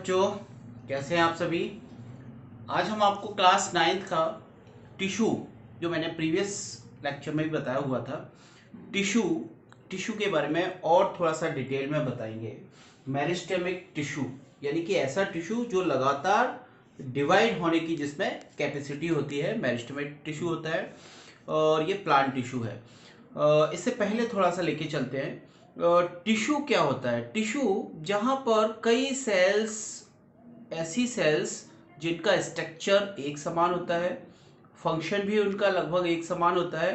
बच्चों, कैसे हैं आप सभी। आज हम आपको क्लास 9th का टिश्यू, जो मैंने प्रीवियस लेक्चर में भी बताया हुआ था, टिश्यू टिश्यू के बारे में और थोड़ा सा डिटेल में बताएंगे। मेरिस्टेमिक टिश्यू यानी कि ऐसा टिश्यू जो लगातार डिवाइड होने की जिसमें कैपेसिटी होती है, मेरिस्टेमिक टिश्यू होता है। और ये प्लांट टिश्यू है। इससे पहले थोड़ा सा लेके चलते हैं। टिश्यू क्या होता है। टिश्यू जहाँ पर कई सेल्स, ऐसी सेल्स जिनका स्ट्रक्चर एक समान होता है, फंक्शन भी उनका लगभग एक समान होता है,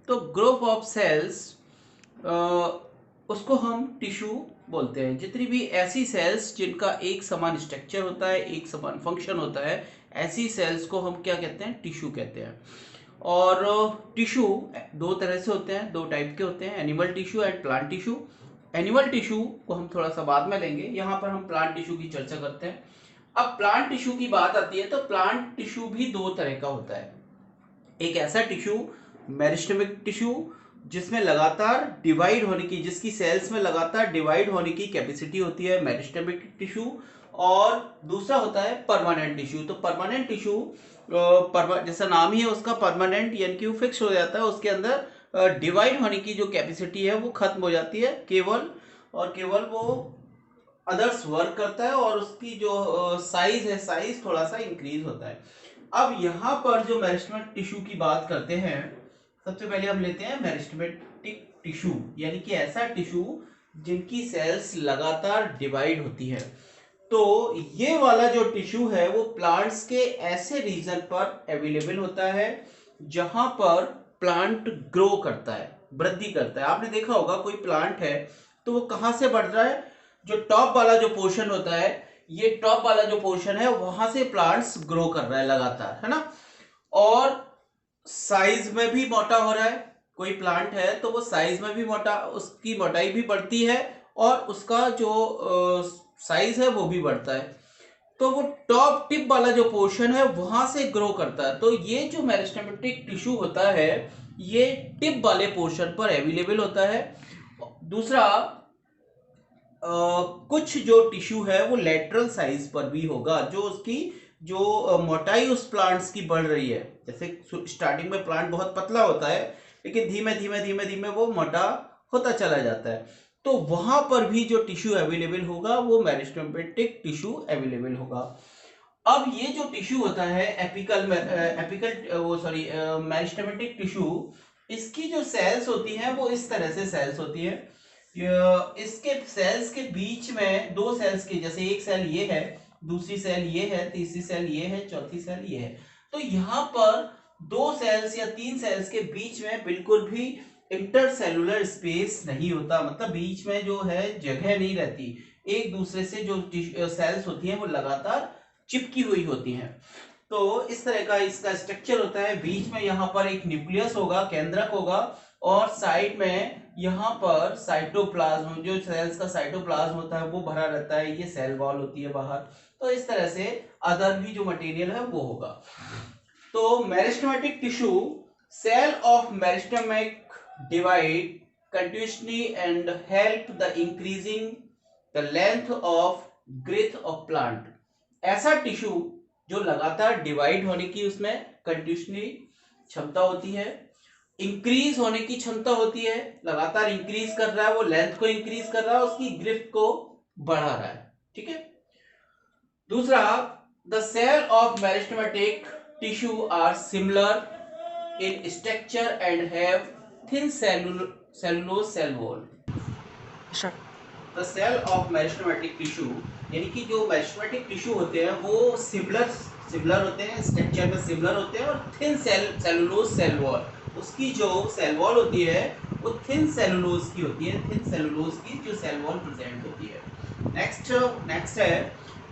तो ग्रुप ऑफ सेल्स उसको हम टिश्यू बोलते हैं। जितनी भी ऐसी सेल्स जिनका एक समान स्ट्रक्चर होता है, एक समान फंक्शन होता है, ऐसी सेल्स को हम क्या कहते हैं, टिश्यू कहते हैं। और टिश्यू दो तरह से होते हैं, दो टाइप के होते हैं, animal tissue and plant tissue. Animal tissue को हम थोड़ा सा बाद में लेंगे, यहाँ पर हम प्लांट टिश्यू की चर्चा करते हैं। अब प्लांट टिश्यू की बात आती है तो प्लांट टिश्यू भी दो तरह का होता है। एक ऐसा टिश्यू, मेरिस्टेमिक टिश्यू, जिसमें लगातार डिवाइड होने की, जिसकी सेल्स में लगातार डिवाइड होने की कैपेसिटी होती है, मेरिस्टेमिक टिश्यू। और दूसरा होता है परमानेंट टिश्यू। तो परमानेंट टिश्यू जैसा नाम ही है उसका, परमानेंट यानी कि वो फिक्स हो जाता है, उसके अंदर डिवाइड होने की जो कैपेसिटी है वो खत्म हो जाती है, केवल और केवल वो अदर्स वर्क करता है और उसकी जो साइज है, साइज थोड़ा सा इंक्रीज होता है। अब यहाँ पर जो मेरिस्टेमिक टिश्यू की बात करते हैं, सबसे पहले हम लेते हैं मेरिस्टेमेटिक टिश्यू, यानी कि ऐसा टिश्यू जिनकी सेल्स लगातार डिवाइड होती है। तो ये वाला जो टिश्यू है वो प्लांट्स के ऐसे रीजन पर अवेलेबल होता है जहां पर प्लांट ग्रो करता है, वृद्धि करता है। आपने देखा होगा कोई प्लांट है तो वो कहां से बढ़ रहा है, जो टॉप वाला जो पोर्शन होता है, ये टॉप वाला जो पोर्शन है वहां से प्लांट्स ग्रो कर रहा है लगातार, है ना। और साइज में भी मोटा हो रहा है। कोई प्लांट है तो वो साइज में भी मोटा, उसकी मोटाई भी बढ़ती है और उसका जो साइज है वो भी बढ़ता है। तो वो टॉप टिप वाला जो पोर्शन है वहां से ग्रो करता है। तो ये जो मेरिस्टेमेटिक टिश्यू होता है ये टिप वाले पोर्शन पर अवेलेबल होता है। दूसरा, कुछ जो टिश्यू है वो लेटरल साइज पर भी होगा, जो उसकी जो मोटाई उस प्लांट्स की बढ़ रही है। जैसे स्टार्टिंग में प्लांट बहुत पतला होता है लेकिन धीमे धीमे धीमे धीमे वो मोटा होता चला जाता है, तो वहां पर भी जो टिश्यू अवेलेबल होगा वो मेरिस्टेमेटिक टिश्यू अवेलेबल होगा। अब ये जो टिश्यू होता है मेरिस्टेमेटिक टिश्यू, इसकी जो सेल्स होती हैं वो इस तरह से सेल्स होती है। इसके सेल्स के बीच में दो सेल्स के, जैसे एक सेल ये है, दूसरी सेल ये है, तीसरी सेल ये है, चौथी सेल ये है। तो यहाँ पर दो सेल्स या तीन सेल्स के बीच में बिल्कुल भी इंटरसेलुलर स्पेस नहीं होता, मतलब बीच में जो है जगह नहीं रहती। एक दूसरे से जो सेल्स होती हैं वो लगातार चिपकी हुई होती हैं। तो इस तरह का इसका स्ट्रक्चर होता है। बीच में यहाँ पर एक न्यूक्लियस होगा, केंद्रक होगा, और साइड में यहाँ पर साइटोप्लाज्म, जो सेल्स का साइटोप्लाज्म होता है वो भरा रहता है, ये सेल वॉल होती है बाहर। तो इस तरह से अदर भी जो मटेरियल है वो होगा। तो meristematic tissue, cell of meristemic divide continuously and help the increasing the length of growth of plant. ऐसा टिश्यू जो लगातार डिवाइड होने की उसमें कंटिन्यूअसली क्षमता होती है, इंक्रीज होने की क्षमता होती है, लगातार इंक्रीज कर रहा है, वो लेंथ को इंक्रीज कर रहा है, उसकी ग्रिफ्ट को बढ़ा रहा है, ठीक है। दूसरा, the cell of meristematic tissue are similar in structure and have thin cellulose cell wall. The cell of meristematic tissue, यानी कि जो मेरिस्टेमेटिक टिश्यू होते हैं वो सिमिलर होते हैं, स्ट्रक्चर में सिमिलर होते हैं, और थिन सेलुलोज सेल वॉल, उसकी जो सेल वॉल होती है वो थिन सेलुलोज की होती है, थिन सेलुलोज की जो सेल वॉल प्रेजेंट होती है। नेक्स्ट है,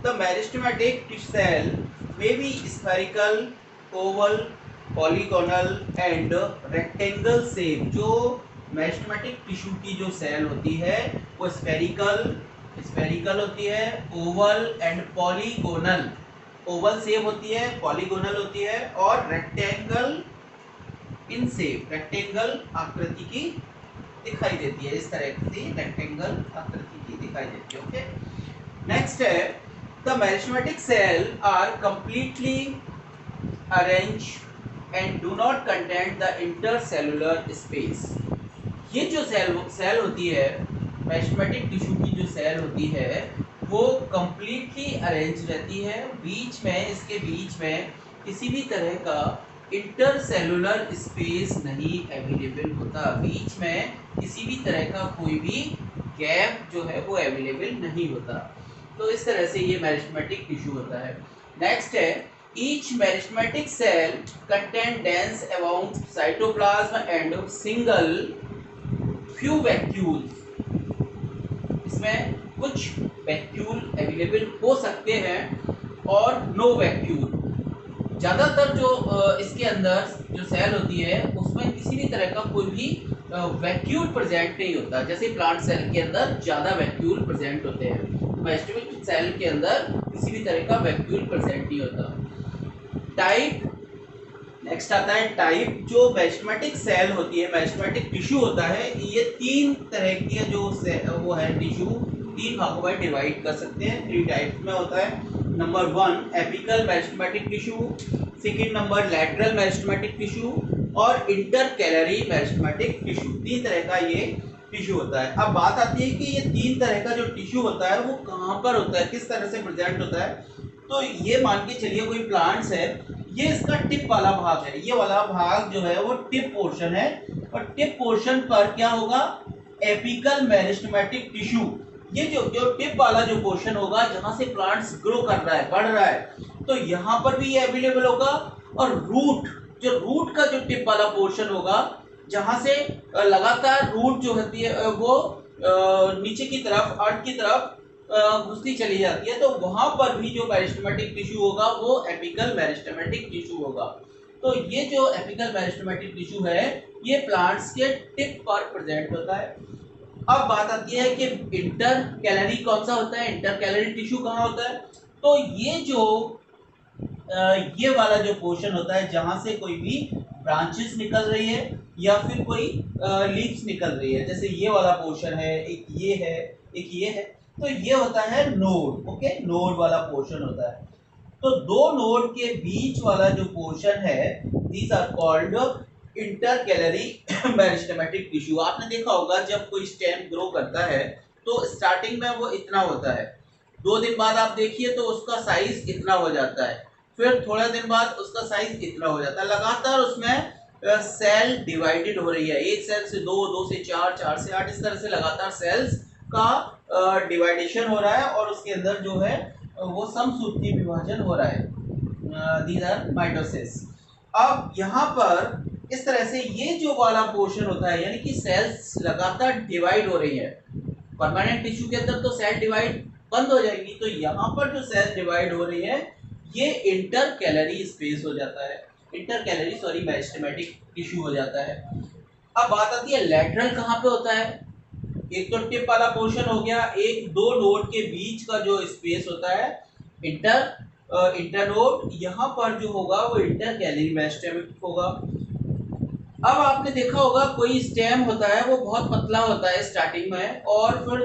the meristematic cell may be spherical, oval, polygonal and rectangle shape. जो मेरिस्टेमेटिक टिश्यू की जो सेल होती है वो स्फेरिकल होती है, oval and polygonal, oval shape होती है, पॉलीगोनल होती है, और रेक्टेंगल इन शेप, रेक्टेंगल आकृति की दिखाई देती है। इस तरह की रेक्टेंगल आकृति की दिखाई देती है। ओके, नेक्स्ट है, the meristematic cell are completely arranged and do not contain the intercellular space। ये जो सेल होती है, मेरिस्टेमेटिक टिश्यू की जो सेल होती है वो कंप्लीटली अरेंज रहती है, इसके बीच में किसी भी तरह का इंटरसेलुलर स्पेस नहीं अवेलेबल होता, बीच में किसी भी तरह का कोई भी गैप जो है वो अवेलेबल नहीं होता। तो इस तरह से ये मेरिस्टेमेटिक टिश्यू होता है। नेक्स्ट है, each meristematic cell contain dense amount cytoplasm and single few vacuoles। इसमें कुछ वैक्यूल अवेलेबल हो सकते हैं और नो वैक्यूल। ज्यादातर जो इसके अंदर जो सेल होती है उसमें किसी भी तरह का कोई भी वैक्यूल प्रेजेंट नहीं होता। जैसे प्लांट सेल के अंदर ज्यादा वैक्यूल प्रेजेंट होते हैं, मेरिस्टेमेटिक सेल के अंदर किसी भी तरह का वैक्यूल प्रेजेंट नहीं होता। टाइप, नेक्स्ट आता है टाइप। जो मेरिस्टेमेटिक सेल होती है, मेरिस्टेमेटिक टिश्यू होता है, ये तीन तरह की जो वो है टिश्यू, तीन भागों में डिवाइड कर सकते हैं, 3 टाइप्स में होता है। Number 1 apical meristematic tissue, second number lateral meristematic tissue और इंटरकैलरी मेरिस्टेमेटिक टिश्यू। तीन तरह का ये टिश्यू होता है। अब बात आती है कि ये तीन तरह का जो टिश्यू होता है वो कहाँ पर होता है, किस तरह से प्रेजेंट होता है। तो ये मान के चलिए कोई प्लांट्स है, ये इसका टिप वाला भाग है, ये वाला भाग जो है वो टिप पोर्शन है, और टिप पोर्शन पर क्या होगा, एपिकल मेरिस्टेमेटिक टिश्यू। ये जो टिप वाला जो पोर्शन होगा जहां से प्लांट्स ग्रो कर रहा है, बढ़ रहा है, तो यहाँ पर भी ये अवेलेबल होगा। और रूट का जो टिप वाला पोर्शन होगा जहां से लगातार रूट जो होती है वो नीचे की तरफ, अर्थ की तरफ घुसती चली जाती है, तो वहां पर भी जो मेरिस्टेमेटिक टिश्यू होगा वो एपिकल मेरिस्टेमेटिक टिश्यू होगा। तो ये जो एपिकल मेरिस्टेमेटिक टिश्यू है ये प्लांट्स के टिप पर प्रेजेंट होता है। अब बात आती है कि इंटरकैलरी कौन सा होता है, इंटरकैलरी टिश्यू कहाँ होता है। तो ये जो ये वाला जो पोर्शन होता है जहां से कोई भी ब्रांचेस निकल रही है या फिर कोई लीव्स निकल रही है, जैसे ये वाला पोर्शन है, एक ये है, एक ये है, तो ये होता है नोड। ओके, नोड वाला पोर्शन होता है। तो दो नोड के बीच वाला जो पोर्शन है, these are called intercalary meristematic tissue. आपने देखा होगा जब कोई स्टेम ग्रो करता है तो स्टार्टिंग में वो इतना होता है, 2 दिन बाद आप देखिए तो उसका साइज इतना हो जाता है, फिर थोड़ा दिन बाद उसका साइज इतना हो जाता है। लगातार उसमें सेल डिवाइडेड हो रही है, एक सेल से 2, 2 से 4, 4 से 8, इस तरह से लगातार सेल्स का डिवाइडेशन हो रहा है और उसके अंदर जो है वो समसूत्री विभाजन हो रहा है। These are mitosis. अब यहाँ पर इस तरह से ये जो वाला पोर्शन होता है, यानी कि सेल्स लगातार डिवाइड हो रही है। परमानेंट टिश्यू के अंदर तो सेल डिवाइड बंद हो जाएगी, तो यहाँ पर जो सेल डिवाइड हो रही है ये इंटरकैलरी स्पेस हो जाता है, इंटरकैलरी मेरिस्टेमेटिक टिश्यू हो जाता है। अब बात आती है लैटरल कहाँ पे होता है। एक तो टिप वाला पोर्शन हो गया, एक दो नोड के बीच का जो स्पेस होता है इंटरनोड, यहाँ पर जो होगा वो इंटरकैलरी मेरिस्टेमेटिक होगा। अब आपने देखा होगा कोई स्टेम होता है वो बहुत पतला होता है स्टार्टिंग में, और फिर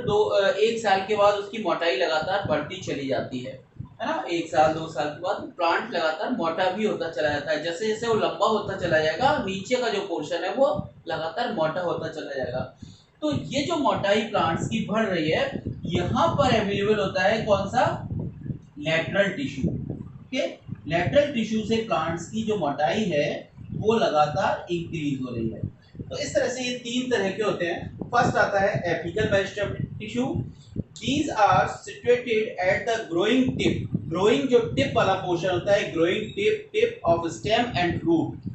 1 साल के बाद उसकी मोटाई लगातार बढ़ती चली जाती है ना। 1 साल 2 साल के बाद प्लांट लगातार मोटा भी होता चला जाता है। जैसे जैसे वो लंबा होता चला जाएगा, नीचे का जो पोर्शन है वो लगातार मोटा होता चला जाएगा। तो ये जो मोटाई प्लांट्स की बढ़ रही है, यहाँ पर अवेलेबल होता है कौन सा, lateral tissue. Okay, lateral tissue से प्लांट्स की जो मोटाई है वो लगातार इंक्रीज हो रही है। तो इस तरह से ये 3 तरह के होते हैं। फर्स्ट आता है apical meristematic tissue. These are situated at the growing tip। Growing जो टिप वाला पोर्शन होता है, growing tip of stem and root.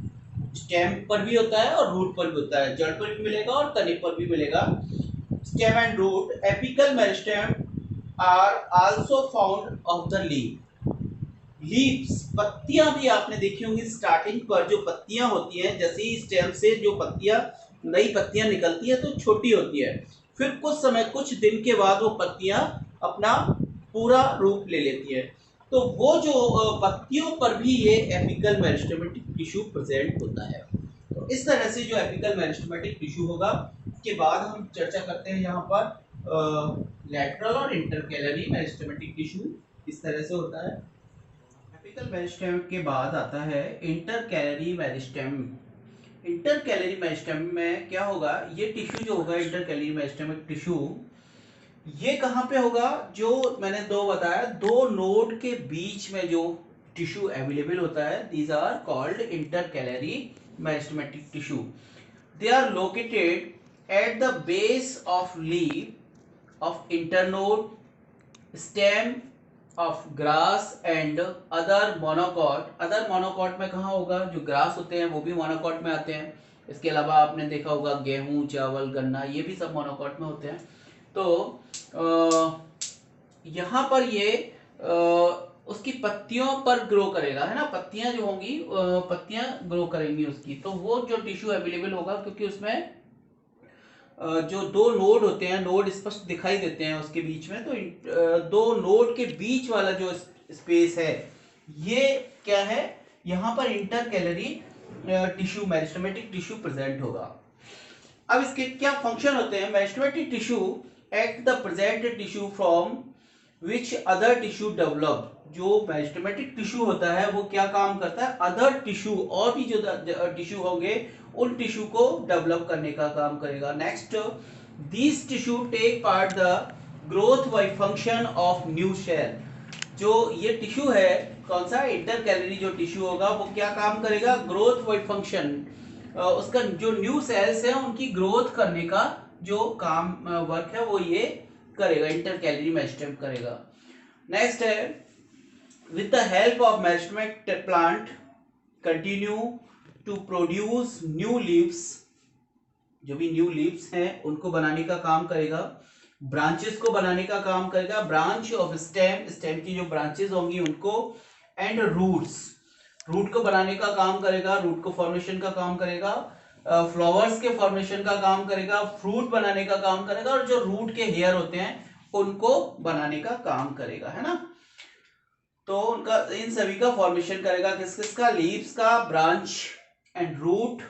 Stem पर भी होता है और रूट पर भी होता है, जड़ पर भी मिलेगा और तने पर भी मिलेगा। Stem and root. Apical meristem are also found of the leaf. Leaves, पत्तियां भी आपने देखी होंगी, स्टार्टिंग पर जो पत्तियां होती हैं, जैसे ही स्टेम से जो पत्तियां, नई पत्तियां निकलती है तो छोटी होती है, फिर कुछ दिन के बाद वो पत्तियां अपना पूरा रूप ले लेती है। तो वो जो पत्तियों पर भी ये एपिकल मेरिस्टेमेटिक टिश्यू प्रेजेंट होता है। तो इस तरह से जो एपिकल मेरिस्टेमेटिक टिश्यू होगा, उसके बाद हम चर्चा करते हैं यहाँ पर लैटरल और इंटरकैलरी मेरिस्टेमेटिक टिश्यू इस तरह से होता है। एपिकल मेरिस्टेम के बाद आता है inter calorie meristem. Inter calorie meristem में क्या होगा, ये टिश्यू जो होगा इंटर कैलरी मेरिस्टेमिक टिश्यू, ये कहाँ पे होगा, जो मैंने दो बताया, दो नोड के बीच में जो टिश्यू अवेलेबल होता है, these are called intercalary meristematic tissue. They are located at the base of leaf of internode, stem of grass and other monocot। Other monocot में कहाँ होगा, जो ग्रास होते हैं वो भी मोनोकॉट में आते हैं। इसके अलावा आपने देखा होगा गेहूं, चावल, गन्ना, ये भी सब मोनोकॉट में होते हैं। तो यहाँ पर ये उसकी पत्तियों पर ग्रो करेगा, है ना, पत्तियां जो होंगी, पत्तियां ग्रो करेंगी उसकी, तो वो जो टिश्यू अवेलेबल होगा, क्योंकि उसमें जो दो नोड होते हैं, नोड स्पष्ट दिखाई देते हैं उसके बीच में, तो दो नोड के बीच वाला जो स्पेस है, ये क्या है, यहाँ पर inter calorie tissue, meristematic tissue present होगा। अब इसके क्या फंक्शन होते हैं, meristematic tissue act the present tissue from which other tissue develop. जो मेरिस्टेमेटिक टिश्यू होता है वो क्या काम करता है, अदर टिश्यू, और भी जो टिश्यू होंगे उन टिश्यू को डेवलप करने का काम करेगा। Next, this tissue take part the growth by function of new cell. जो ये टिश्यू है, कौन सा, इंटर कैलरी जो टिश्यू होगा, वो क्या काम करेगा, ग्रोथ बाय फंक्शन, उसका जो न्यू सेल्स है उनकी ग्रोथ करने का जो काम वर्क है वो ये करेगा, इंटर कैलरी मेरिस्टेम करेगा। नेक्स्ट है, with the help of मेरिस्टेमिक plant continue to produce new leaves। जो भी न्यू लीव्स हैं उनको बनाने का काम करेगा, ब्रांचेस को बनाने का काम करेगा, ब्रांच ऑफ स्टेम, स्टेम की जो ब्रांचेस होंगी उनको, एंड रूट्स, रूट को बनाने का काम करेगा, रूट को फॉर्मेशन का काम करेगा, फ्लावर्स के फॉर्मेशन का काम करेगा, फ्रूट बनाने का काम करेगा, और जो रूट के हेयर होते हैं उनको बनाने का काम करेगा, है ना। तो उनका, इन सभी का फॉर्मेशन करेगा, किस किस का, लीव्स का, branch and root,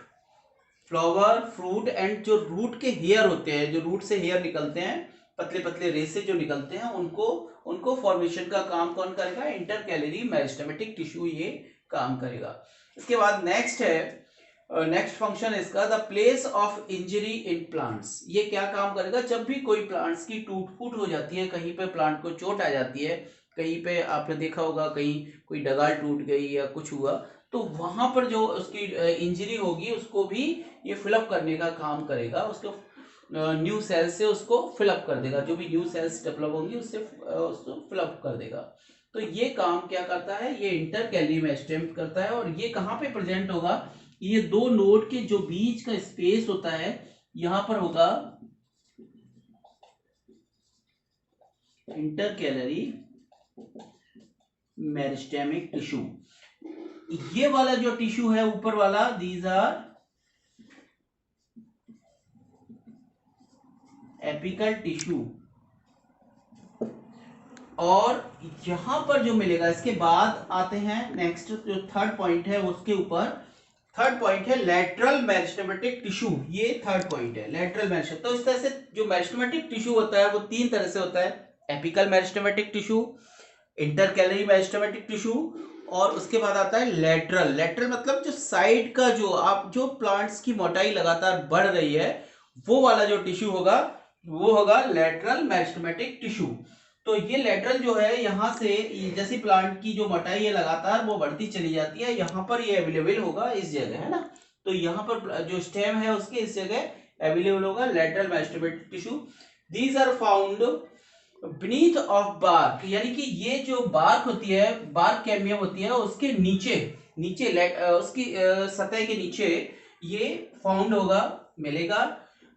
flower, fruit, and जो रूट के हेयर होते हैं, जो रूट से हेयर निकलते हैं, पतले पतले रेसे जो निकलते हैं, उनको फॉर्मेशन का काम कौन करेगा, इंटर कैलरी मेरिस्टेमेटिक टिश्यू ये काम करेगा। इसके बाद नेक्स्ट है, नेक्स्ट फंक्शन इसका, the place of injury in plants. ये क्या काम करेगा, जब भी कोई प्लांट्स की टूट फूट हो जाती है, कहीं पे प्लांट को चोट आ जाती है, कहीं पे आपने देखा होगा कहीं कोई डगाल टूट गई या कुछ हुआ, तो वहां पर जो उसकी इंजरी होगी उसको भी ये फिलअप करने का काम करेगा, उसको न्यू सेल्स से उसको फिलअप कर देगा, जो भी न्यू सेल्स डेवलप होंगी उससे उसको फिलअप कर देगा। तो ये काम क्या करता है, ये इंटर कैलरी मेरिस्टेम करता है, और ये कहाँ पे प्रेजेंट होगा, ये दो नोड के जो बीच का स्पेस होता है यहां पर होगा इंटर कैलरी मेरिस्टेमिक टिश्यू। ये वाला जो टिश्यू है ऊपर वाला, दीज आर एपिकल टिश्यू। और यहां पर जो मिलेगा, इसके बाद आते हैं नेक्स्ट, जो थर्ड पॉइंट है उसके ऊपर, थर्ड पॉइंट है लेटरल मेरिस्टेमेटिक टिश्यू। ये थर्ड पॉइंट है, लेटरल मेरिस्टेम। तो इस तरह से जो मेरिस्टेमेटिक टिश्यू होता है वो तीन तरह से होता है, apical meristematic tissue, inter calorie meristematic tissue, और उसके बाद आता है लेटरल। लेटरल मतलब जो साइड का, जो आप जो प्लांट्स की मोटाई लगातार बढ़ रही है, वो वाला जो टिश्यू होगा वो होगा लेटरल मेरिस्टेमेटिक टिश्यू। तो ये लेटरल जो है, यहाँ से जैसी प्लांट की जो मोटाई है लगातार वो बढ़ती चली जाती है, यहाँ पर ये अवेलेबल होगा इस जगह, है ना। तो यहाँ पर जो स्टेम है उसके इस जगह अवेलेबल होगा lateral meristematic tissue. These are found beneath of bark, यानी कि ये जो बार्क होती है, बार्क कैम्बियम होती है, उसके नीचे, उसकी सतह के नीचे ये फाउंड होगा, मिलेगा,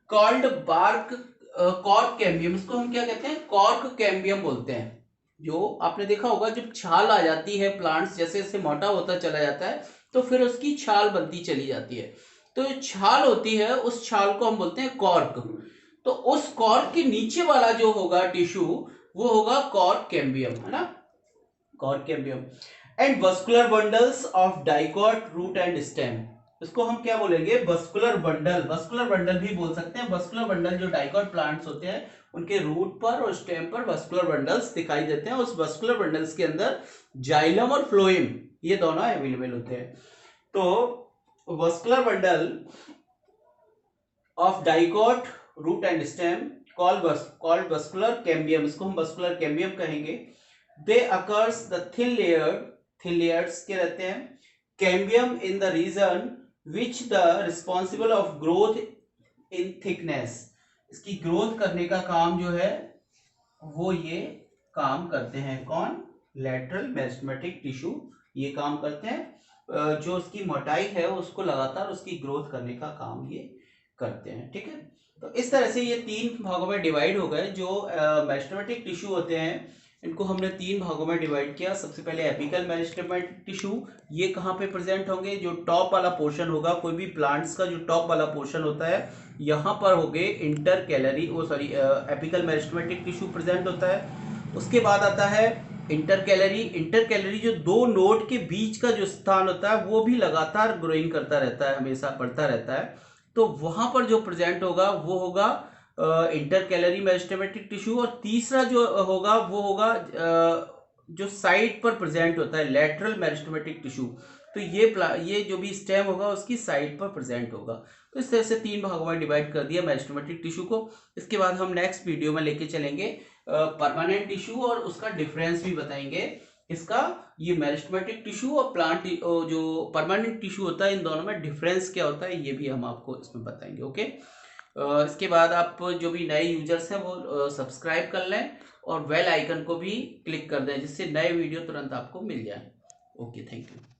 कॉल्ड बार्क कॉर्क कैम्बियम। इसको हम क्या कहते हैं, कॉर्क कैम्बियम बोलते हैं। जो आपने देखा होगा जब छाल आ जाती है, प्लांट्स जैसे जैसे मोटा होता चला जाता है तो फिर उसकी छाल बनती चली जाती है, तो जो छाल होती है उस छाल को हम बोलते हैं कॉर्क। तो उस कॉर्क के नीचे वाला जो होगा टिश्यू वो होगा कॉर्क कैम्बियम, है ना, cork cambium. And vascular bundles of dicot root and stem, इसको हम क्या बोलेंगे, वस्कुलर बंडल। वस्कुलर बंडल भी बोल सकते हैं, वस्कुलर बंडल जो डाइकॉट प्लांट्स होते हैं उनके रूट पर और स्टेम पर वस्कुलर बंडल्स दिखाई देते हैं। उस वस्कुलर बंडल्स के अंदर जाइलम और फ्लोएम ये दोनों अवेलेबल होते हैं। तो vascular bundle of dicot root and stem called vascular cambium, इसको हम वस्कुलर कैम्बियम कहेंगे। They occurs the thin layers के रहते हैं cambium in the region which the responsible of growth in thickness. इसकी ग्रोथ करने का काम जो है वो ये काम करते हैं। कौन? लैटरल मेरिस्टेमेटिक टिश्यू ये काम करते हैं। जो उसकी मोटाई है उसको लगातार उसकी ग्रोथ करने का काम ये करते हैं। ठीक है, तो इस तरह से ये 3 भागों में डिवाइड हो गए। जो मेरिस्टेमेटिक टिश्यू होते हैं इनको हमने 3 भागों में डिवाइड किया। सबसे पहले एपिकल मेरिस्टेमेटिक टिश्यू, ये कहाँ पे प्रेजेंट होंगे? जो टॉप वाला पोर्शन होगा, कोई भी प्लांट्स का जो टॉप वाला पोर्शन होता है यहाँ पर होंगे एपिकल मेरिस्टेमेटिक टिश्यू प्रेजेंट होता है। उसके बाद आता है इंटरकैलरी जो 2 नोड के बीच का जो स्थान होता है वो भी लगातार ग्रोइंग करता रहता है, हमेशा बढ़ता रहता है। तो वहां पर जो प्रेजेंट होगा वो होगा इंटरकैलरी मेरिस्टेमेटिक टिश्यू। और तीसरा जो होगा वो होगा जो साइड पर प्रेजेंट होता है लैटरल मेरिस्टेमेटिक टिश्यू। तो ये जो भी स्टेम होगा उसकी साइड पर प्रेजेंट होगा। तो इस तरह से 3 भागों में डिवाइड कर दिया मेरिस्टेमेटिक टिश्यू को। इसके बाद हम नेक्स्ट वीडियो में लेके चलेंगे परमानेंट टिश्यू और उसका डिफरेंस भी बताएंगे। इसका ये मेरिस्टेमेटिक टिश्यू और प्लांट जो परमानेंट टिश्यू होता है इन दोनों में डिफरेंस क्या होता है ये भी हम आपको इसमें बताएंगे। ओके, इसके बाद आप जो भी नए यूजर्स हैं वो सब्सक्राइब कर लें और बेल आइकन को भी क्लिक कर दें जिससे नए वीडियो तुरंत आपको मिल जाए। Okay, thank you.